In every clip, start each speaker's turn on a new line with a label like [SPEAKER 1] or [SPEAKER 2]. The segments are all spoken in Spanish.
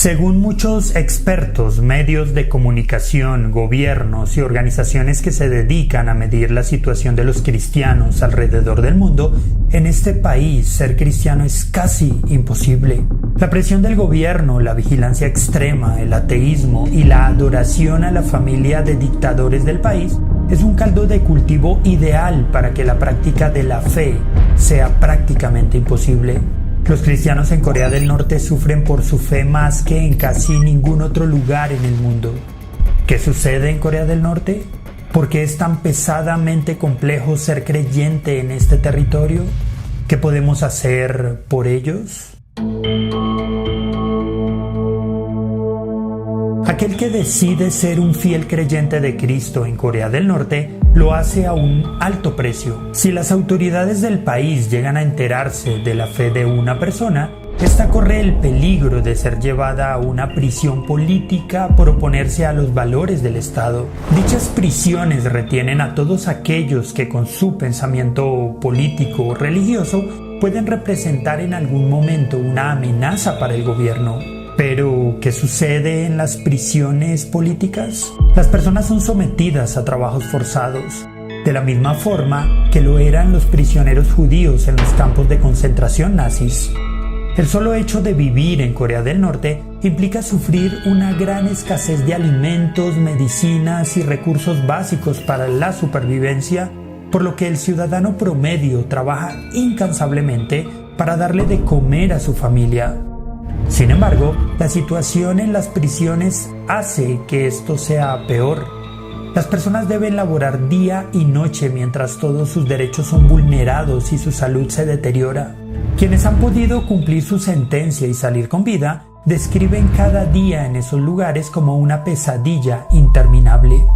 [SPEAKER 1] Según muchos expertos, medios de comunicación, gobiernos y organizaciones que se dedican a medir la situación de los cristianos alrededor del mundo, en este país ser cristiano es casi imposible. La presión del gobierno, la vigilancia extrema, el ateísmo y la adoración a la familia de dictadores del país es un caldo de cultivo ideal para que la práctica de la fe sea prácticamente imposible. Los cristianos en Corea del Norte sufren por su fe más que en casi ningún otro lugar en el mundo. ¿Qué sucede en Corea del Norte? ¿Por qué es tan pesadamente complejo ser creyente en este territorio? ¿Qué podemos hacer por ellos? Aquel que decide ser un fiel creyente de Cristo en Corea del Norte lo hace a un alto precio. Si las autoridades del país llegan a enterarse de la fe de una persona, esta corre el peligro de ser llevada a una prisión política por oponerse a los valores del Estado. Dichas prisiones retienen a todos aquellos que con su pensamiento político o religioso pueden representar en algún momento una amenaza para el gobierno. Pero, ¿qué sucede en las prisiones políticas? Las personas son sometidas a trabajos forzados, de la misma forma que lo eran los prisioneros judíos en los campos de concentración nazis. El solo hecho de vivir en Corea del Norte implica sufrir una gran escasez de alimentos, medicinas y recursos básicos para la supervivencia, por lo que el ciudadano promedio trabaja incansablemente para darle de comer a su familia. Sin embargo, la situación en las prisiones hace que esto sea peor. Las personas deben laborar día y noche mientras todos sus derechos son vulnerados y su salud se deteriora. Quienes han podido cumplir su sentencia y salir con vida, describen cada día en esos lugares como una pesadilla interminable.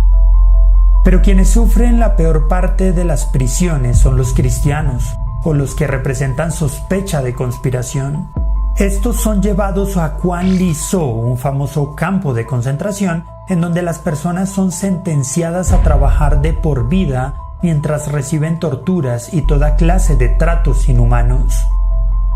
[SPEAKER 1] Pero quienes sufren la peor parte de las prisiones son los cristianos, o los que representan sospecha de conspiración. Estos son llevados a Kwan Lee-so, un famoso campo de concentración, en donde las personas son sentenciadas a trabajar de por vida mientras reciben torturas y toda clase de tratos inhumanos.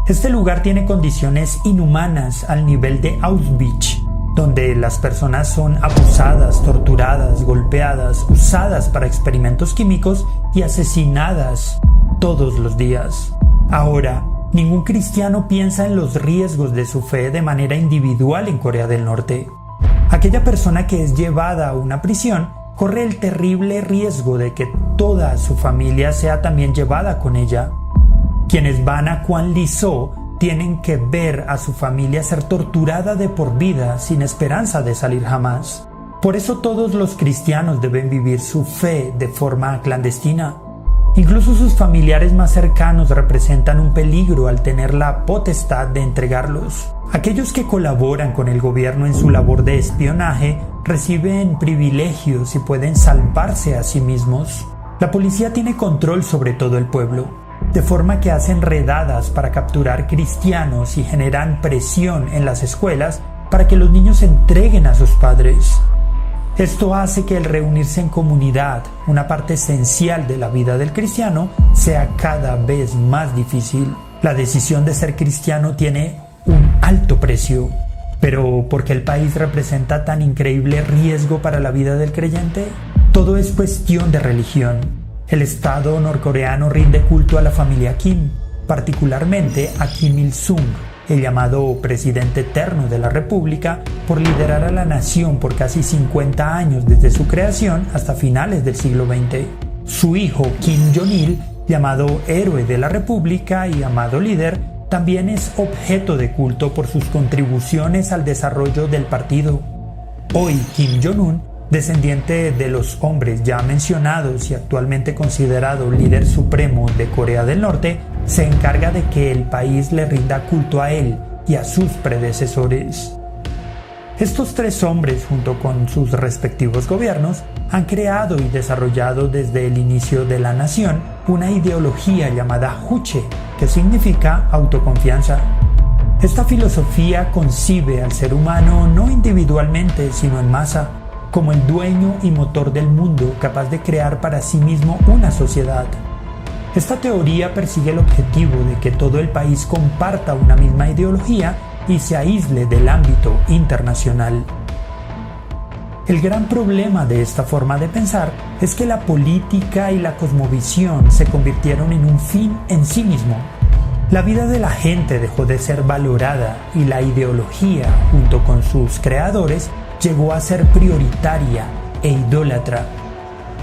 [SPEAKER 1] Este lugar tiene condiciones inhumanas al nivel de Auschwitz, donde las personas son abusadas, torturadas, golpeadas, usadas para experimentos químicos y asesinadas todos los días. Ahora, ningún cristiano piensa en los riesgos de su fe de manera individual en Corea del Norte. Aquella persona que es llevada a una prisión corre el terrible riesgo de que toda su familia sea también llevada con ella. Quienes van a Kwan Lee-so tienen que ver a su familia ser torturada de por vida sin esperanza de salir jamás. Por eso todos los cristianos deben vivir su fe de forma clandestina. Incluso sus familiares más cercanos representan un peligro al tener la potestad de entregarlos. Aquellos que colaboran con el gobierno en su labor de espionaje reciben privilegios y pueden salvarse a sí mismos. La policía tiene control sobre todo el pueblo, de forma que hacen redadas para capturar cristianos y generan presión en las escuelas para que los niños se entreguen a sus padres. Esto hace que el reunirse en comunidad, una parte esencial de la vida del cristiano, sea cada vez más difícil. La decisión de ser cristiano tiene un alto precio. Pero ¿por qué el país representa tan increíble riesgo para la vida del creyente? Todo es cuestión de religión. El Estado norcoreano rinde culto a la familia Kim, particularmente a Kim Il-sung, el llamado presidente eterno de la República, por liderar a la nación por casi 50 años desde su creación hasta finales del siglo XX. Su hijo Kim Jong-il, llamado héroe de la República y amado líder, también es objeto de culto por sus contribuciones al desarrollo del partido. Hoy Kim Jong-un, descendiente de los hombres ya mencionados y actualmente considerado líder supremo de Corea del Norte, se encarga de que el país le rinda culto a él y a sus predecesores. Estos tres hombres, junto con sus respectivos gobiernos, han creado y desarrollado desde el inicio de la nación una ideología llamada Juche, que significa autoconfianza. Esta filosofía concibe al ser humano no individualmente, sino en masa, como el dueño y motor del mundo, capaz de crear para sí mismo una sociedad. Esta teoría persigue el objetivo de que todo el país comparta una misma ideología y se aísle del ámbito internacional. El gran problema de esta forma de pensar es que la política y la cosmovisión se convirtieron en un fin en sí mismo. La vida de la gente dejó de ser valorada y la ideología, junto con sus creadores, llegó a ser prioritaria e idólatra.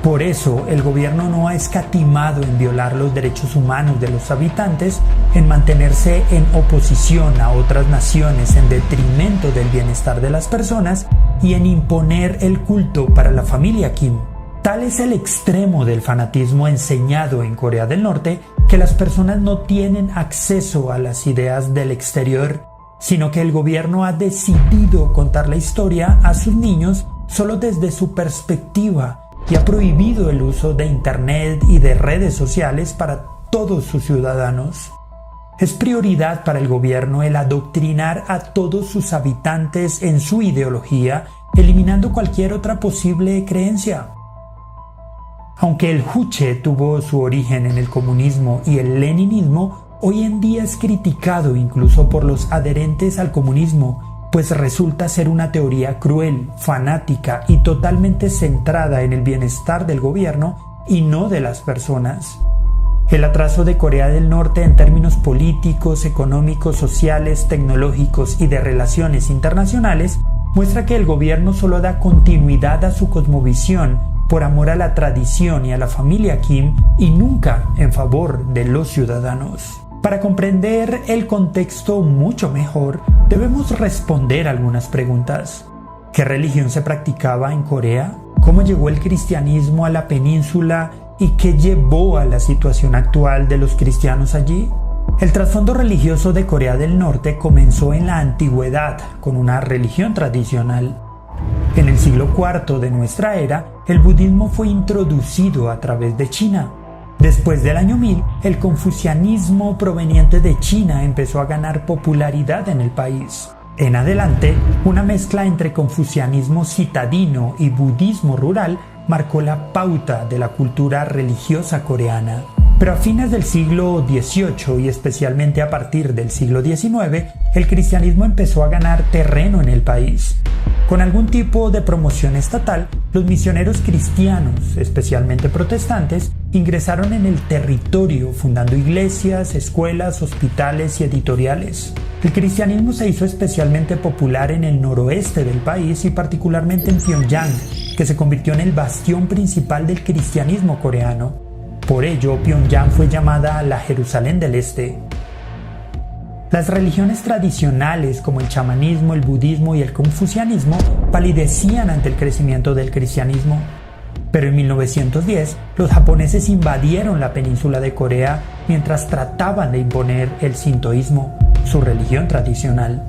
[SPEAKER 1] Por eso, el gobierno no ha escatimado en violar los derechos humanos de los habitantes, en mantenerse en oposición a otras naciones en detrimento del bienestar de las personas y en imponer el culto para la familia Kim. Tal es el extremo del fanatismo enseñado en Corea del Norte que las personas no tienen acceso a las ideas del exterior, sino que el gobierno ha decidido contar la historia a sus niños solo desde su perspectiva y ha prohibido el uso de Internet y de redes sociales para todos sus ciudadanos. Es prioridad para el gobierno el adoctrinar a todos sus habitantes en su ideología, eliminando cualquier otra posible creencia. Aunque el Juche tuvo su origen en el comunismo y el leninismo, hoy en día es criticado incluso por los adherentes al comunismo, pues resulta ser una teoría cruel, fanática y totalmente centrada en el bienestar del gobierno y no de las personas. El atraso de Corea del Norte en términos políticos, económicos, sociales, tecnológicos y de relaciones internacionales muestra que el gobierno solo da continuidad a su cosmovisión por amor a la tradición y a la familia Kim y nunca en favor de los ciudadanos. Para comprender el contexto mucho mejor, debemos responder algunas preguntas. ¿Qué religión se practicaba en Corea? ¿Cómo llegó el cristianismo a la península? ¿Y qué llevó a la situación actual de los cristianos allí? El trasfondo religioso de Corea del Norte comenzó en la antigüedad con una religión tradicional. En el siglo IV de nuestra era, el budismo fue introducido a través de China. Después del año 1000, el confucianismo proveniente de China empezó a ganar popularidad en el país. En adelante, una mezcla entre confucianismo citadino y budismo rural marcó la pauta de la cultura religiosa coreana. Pero a fines del siglo XVIII y especialmente a partir del siglo XIX, el cristianismo empezó a ganar terreno en el país. Con algún tipo de promoción estatal, los misioneros cristianos, especialmente protestantes, ingresaron en el territorio fundando iglesias, escuelas, hospitales y editoriales. El cristianismo se hizo especialmente popular en el noroeste del país y particularmente en Pyongyang, que se convirtió en el bastión principal del cristianismo coreano. Por ello, Pyongyang fue llamada la Jerusalén del Este. Las religiones tradicionales como el chamanismo, el budismo y el confucianismo palidecían ante el crecimiento del cristianismo. Pero en 1910, los japoneses invadieron la península de Corea mientras trataban de imponer el sintoísmo, su religión tradicional.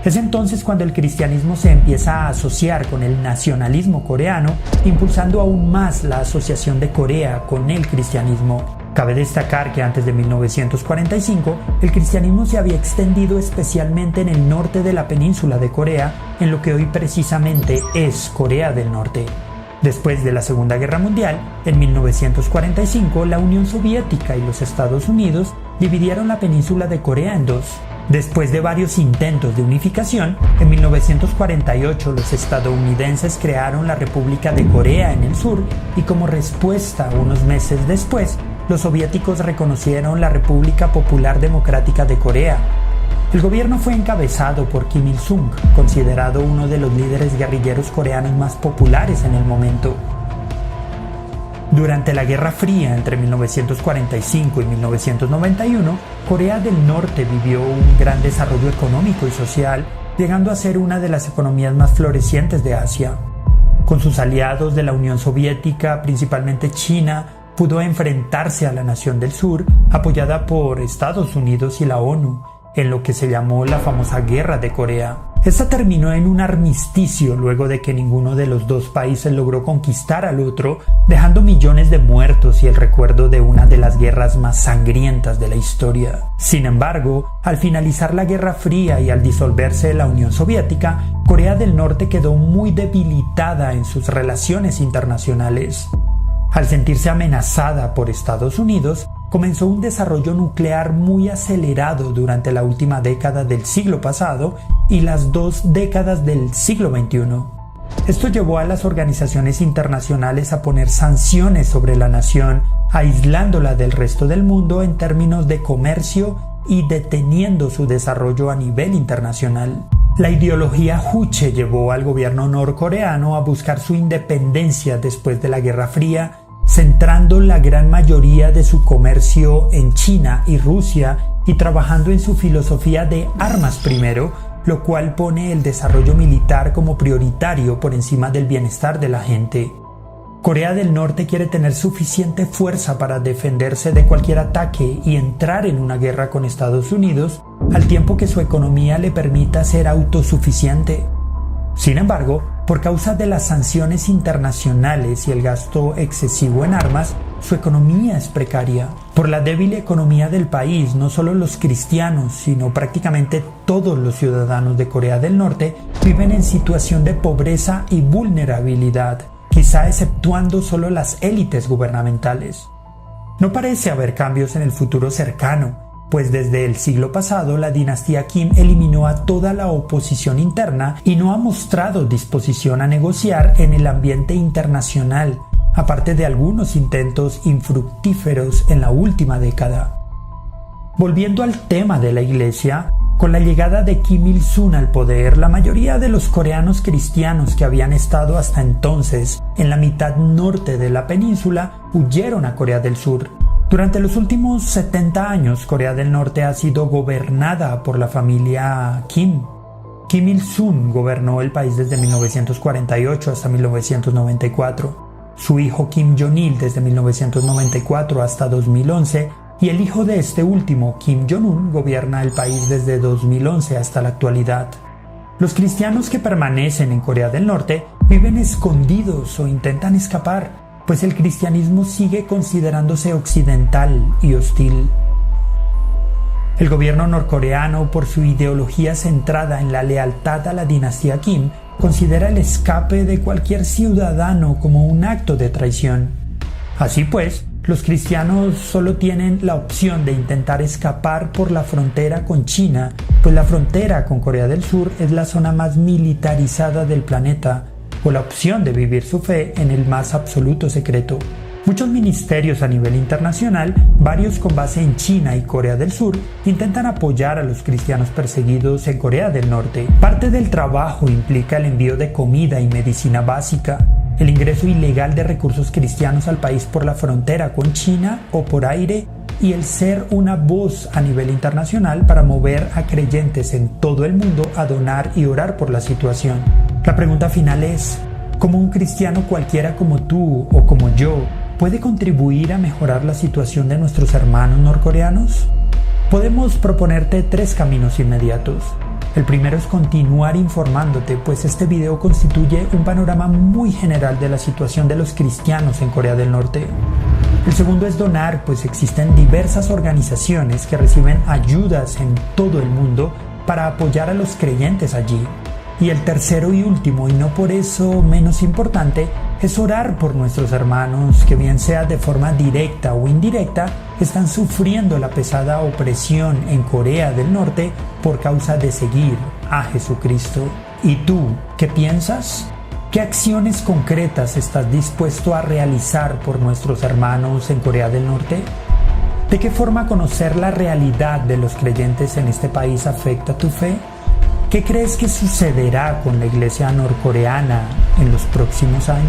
[SPEAKER 1] Es entonces cuando el cristianismo se empieza a asociar con el nacionalismo coreano, impulsando aún más la asociación de Corea con el cristianismo. Cabe destacar que antes de 1945, el cristianismo se había extendido especialmente en el norte de la península de Corea, en lo que hoy precisamente es Corea del Norte. Después de la Segunda Guerra Mundial, en 1945, la Unión Soviética y los Estados Unidos dividieron la península de Corea en dos. Después de varios intentos de unificación, en 1948 los estadounidenses crearon la República de Corea en el sur y como respuesta, unos meses después, los soviéticos reconocieron la República Popular Democrática de Corea. El gobierno fue encabezado por Kim Il-sung, considerado uno de los líderes guerrilleros coreanos más populares en el momento. Durante la Guerra Fría entre 1945 y 1991, Corea del Norte vivió un gran desarrollo económico y social, llegando a ser una de las economías más florecientes de Asia. Con sus aliados de la Unión Soviética, principalmente China, pudo enfrentarse a la nación del sur, apoyada por Estados Unidos y la ONU, en lo que se llamó la famosa Guerra de Corea. Esta terminó en un armisticio luego de que ninguno de los dos países logró conquistar al otro, dejando millones de muertos y el recuerdo de una de las guerras más sangrientas de la historia. Sin embargo, al finalizar la Guerra Fría y al disolverse la Unión Soviética, Corea del Norte quedó muy debilitada en sus relaciones internacionales. Al sentirse amenazada por Estados Unidos, comenzó un desarrollo nuclear muy acelerado durante la última década del siglo pasado y las 2 décadas del siglo XXI. Esto llevó a las organizaciones internacionales a poner sanciones sobre la nación, aislándola del resto del mundo en términos de comercio y deteniendo su desarrollo a nivel internacional. La ideología Juche llevó al gobierno norcoreano a buscar su independencia después de la Guerra Fría, centrando la gran mayoría de su comercio en China y Rusia y trabajando en su filosofía de armas primero, lo cual pone el desarrollo militar como prioritario por encima del bienestar de la gente. Corea del Norte quiere tener suficiente fuerza para defenderse de cualquier ataque y entrar en una guerra con Estados Unidos, al tiempo que su economía le permita ser autosuficiente. Sin embargo, por causa de las sanciones internacionales y el gasto excesivo en armas, su economía es precaria. Por la débil economía del país, no solo los cristianos, sino prácticamente todos los ciudadanos de Corea del Norte viven en situación de pobreza y vulnerabilidad, quizá exceptuando solo las élites gubernamentales. No parece haber cambios en el futuro cercano, pues desde el siglo pasado la dinastía Kim eliminó a toda la oposición interna y no ha mostrado disposición a negociar en el ambiente internacional, aparte de algunos intentos infructíferos en la última década. Volviendo al tema de la iglesia, con la llegada de Kim Il-sung al poder, la mayoría de los coreanos cristianos que habían estado hasta entonces en la mitad norte de la península huyeron a Corea del Sur. Durante los últimos 70 años, Corea del Norte ha sido gobernada por la familia Kim. Kim Il-sung gobernó el país desde 1948 hasta 1994, su hijo Kim Jong-il desde 1994 hasta 2011 y el hijo de este último, Kim Jong-un, gobierna el país desde 2011 hasta la actualidad. Los cristianos que permanecen en Corea del Norte viven escondidos o intentan escapar, pues el cristianismo sigue considerándose occidental y hostil. El gobierno norcoreano, por su ideología centrada en la lealtad a la dinastía Kim, considera el escape de cualquier ciudadano como un acto de traición. Así pues, los cristianos solo tienen la opción de intentar escapar por la frontera con China, pues la frontera con Corea del Sur es la zona más militarizada del planeta, o la opción de vivir su fe en el más absoluto secreto. Muchos ministerios a nivel internacional, varios con base en China y Corea del Sur, intentan apoyar a los cristianos perseguidos en Corea del Norte. Parte del trabajo implica el envío de comida y medicina básica, el ingreso ilegal de recursos cristianos al país por la frontera con China o por aire, y el ser una voz a nivel internacional para mover a creyentes en todo el mundo a donar y orar por la situación. La pregunta final es, ¿cómo un cristiano cualquiera como tú o como yo puede contribuir a mejorar la situación de nuestros hermanos norcoreanos? Podemos proponerte 3 caminos inmediatos. El primero es continuar informándote, pues este video constituye un panorama muy general de la situación de los cristianos en Corea del Norte. El segundo es donar, pues existen diversas organizaciones que reciben ayudas en todo el mundo para apoyar a los creyentes allí. Y el tercero y último, y no por eso menos importante, es orar por nuestros hermanos que, bien sea de forma directa o indirecta, están sufriendo la pesada opresión en Corea del Norte por causa de seguir a Jesucristo. ¿Y tú qué piensas? ¿Qué acciones concretas estás dispuesto a realizar por nuestros hermanos en Corea del Norte? ¿De qué forma conocer la realidad de los creyentes en este país afecta tu fe? ¿Qué crees que sucederá con la iglesia norcoreana en los próximos años?